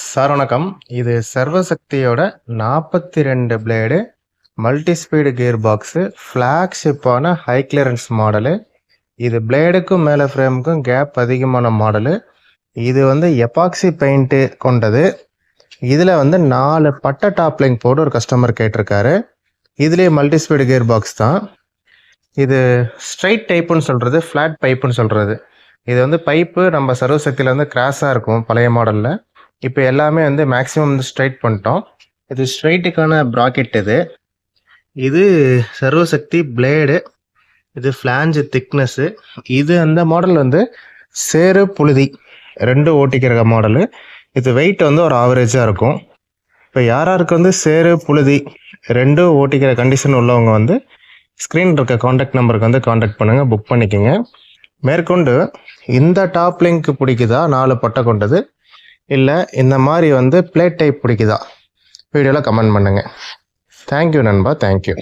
Sir வணக்கம். இது சர்வசக்தியோட 42 blade multi speed gear box ஃப்ளாக்ஷிப்பான ஹை கிளியரன்ஸ் மாடலு. இது பிளேடுக்கும் மேலே ஃப்ரேமுக்கும் கேப் அதிகமான மாடலு. இது எபாக்சி பெயிண்ட்டு கொண்டது. இதில் 4 பட்டை டாப் லிங்க் போட்டு ஒரு கஸ்டமர் கேட்டிருக்காரு. இதுலேயே மல்டி ஸ்பீடு கியர் பாக்ஸ் தான். இது ஸ்ட்ரைட் டைப்புன்னு சொல்கிறது, ஃப்ளாட் பைப்புன்னு சொல்கிறது. இது பைப்பு நம்ம சர்வசக்தியில் கிராஸாக இருக்கும் பழைய மாடலில். இப்போ எல்லாமே மேக்ஸிமம் ஸ்ட்ரைட் பண்ணிட்டோம். இது ஸ்ட்ரைட்டுக்கான ப்ராக்கெட். இது சர்வசக்தி பிளேடு. இது ஃப்ளாஞ்சு திக்னஸ்ஸு. இது அந்த மாடல் சேரு புழுதி 2 ஓட்டிக்கிற மாடலு. இது வெயிட் ஒரு ஆவரேஜாக இருக்கும். இப்போ யாராருக்கு சேரு புழுதி 2 ஓட்டிக்கிற கண்டிஷன் உள்ளவங்க ஸ்க்ரீன் இருக்க காண்டாக்ட் நம்பருக்கு காண்டாக்ட் பண்ணுங்கள், புக் பண்ணிக்கோங்க. மேற்கொண்டு இந்த டாப் லிங்க் பிடிக்குதா 4 பட்டை கொண்டது, இல்லை இந்த மாதிரி பிளேட் டைப் பிடிக்குதா, வீடியோவில் கமெண்ட் பண்ணுங்கள். தேங்க்யூ நண்பா, தேங்க்யூ.